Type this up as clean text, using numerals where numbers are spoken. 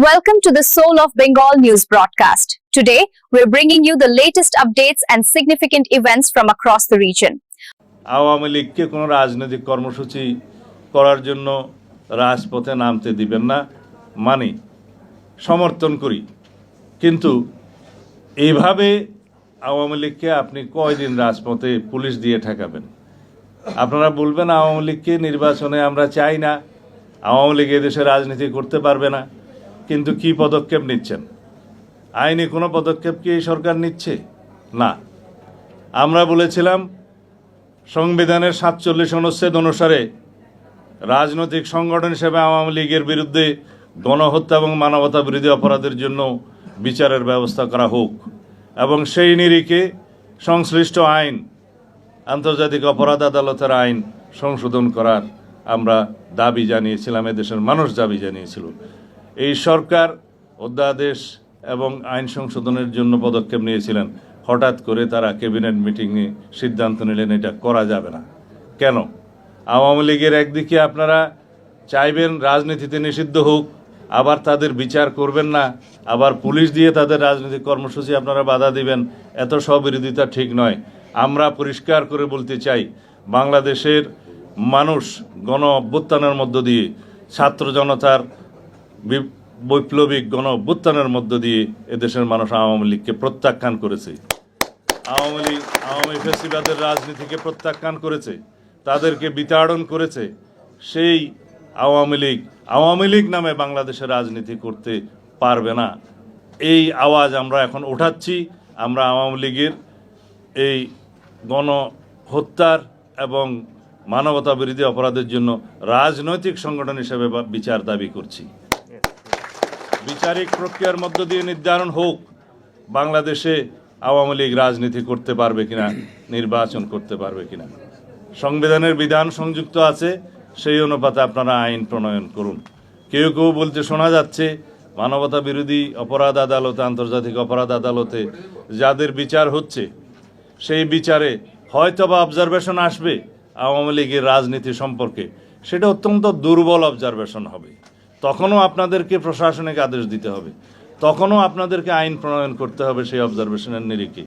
Welcome to the Soul of Bengal news broadcast. Today, we're bringing you the latest updates and significant events from across the region. Awami লীগকে কোনো রাজনৈতিক কর্মসূচি করার জন্য রাজপথে নামতে দিবেন না, মানি, সমর্থন করি। কিন্তু এইভাবে আওয়ামী লীগকে আপনি কয়দিন রাজপথে পুলিশ দিয়ে ঠেকাবেন? আপনারা বলবেন আওয়ামী লীগকে নির্বাচনে আমরা চাই না, আওয়ামী লীগ এদেশে রাজনীতি করতে পারবে না। কিন্তু কি পদক্ষেপ নিচ্ছেন? আইনি কোনো পদক্ষেপ কি এই সরকার নিচ্ছে? না। আমরা বলেছিলাম সংবিধানের 47 অনুচ্ছেদ অনুসারে রাজনৈতিক সংগঠন হিসেবে আওয়ামী লীগের বিরুদ্ধে গণহত্যা এবং মানবতা বিরোধী অপরাধের জন্য বিচারের ব্যবস্থা করা হোক এবং সেই নিরিখে সংশ্লিষ্ট আইন, আন্তর্জাতিক অপরাধ আদালতের আইন সংশোধন করার আমরা দাবি জানিয়েছিলাম, এদেশের মানুষ দাবি জানিয়েছিল। এই সরকার অধ্যাদেশ এবং আইন সংশোধনের জন্য পদক্ষেপ নিয়েছিলেন। হঠাৎ করে তারা ক্যাবিনেট মিটিংয়ে সিদ্ধান্ত নিলেন এটা করা যাবে না। কেন? আওয়ামী লীগের একদিকে আপনারা চাইবেন রাজনীতিতে নিষিদ্ধ হোক, আবার তাদের বিচার করবেন না, আবার পুলিশ দিয়ে তাদের রাজনৈতিক কর্মসূচি আপনারা বাধা দিবেন। এত স্ববিরোধিতা ঠিক নয়। আমরা পরিষ্কার করে বলতে চাই, বাংলাদেশের মানুষ গণ অভ্যুত্থানের মধ্য দিয়ে, ছাত্র জনতার বৈপ্লবিক গণ অভ্যুত্থানের মধ্য দিয়ে এদেশের মানুষ আওয়ামী লীগকে প্রত্যাখ্যান করেছে। আওয়ামী ফ্যাসিবাদের রাজনীতিকে প্রত্যাখ্যান করেছে, তাদেরকে বিতাড়ন করেছে। সেই আওয়ামী লীগ নামে বাংলাদেশের রাজনীতি করতে পারবে না। এই আওয়াজ আমরা এখন উঠাচ্ছি। আমরা আওয়ামী লীগের এই গণহত্যার এবং মানবতা বিরোধী অপরাধের জন্য রাজনৈতিক সংগঠন হিসেবে বিচার দাবি করছি। বিচারিক প্রক্রিয়ার মধ্য দিয়ে নির্ধারণ হোক বাংলাদেশে আওয়ামী লীগ রাজনীতি করতে পারবে কিনা, নির্বাচন করতে পারবে কিনা। সংবিধানের বিধান সংযুক্ত আছে, সেই অনুপাতে আপনারা আইন প্রণয়ন করুন। কেউ কেউ বলতে শোনা যাচ্ছে মানবতা বিরোধী অপরাধ আদালতে, আন্তর্জাতিক অপরাধ আদালতে যাদের বিচার হচ্ছে, সেই বিচারে হয়তো বা অবজারভেশন আসবে আওয়ামী লীগের রাজনীতি সম্পর্কে। সেটা অত্যন্ত দুর্বল অবজারভেশন হবে। তখনও আপনাদেরকে প্রশাসনিক আদেশ দিতে হবে, তখনও আপনাদেরকে আইন প্রণয়ন করতে হবে সেই অবজারভেশনের নিরিখে।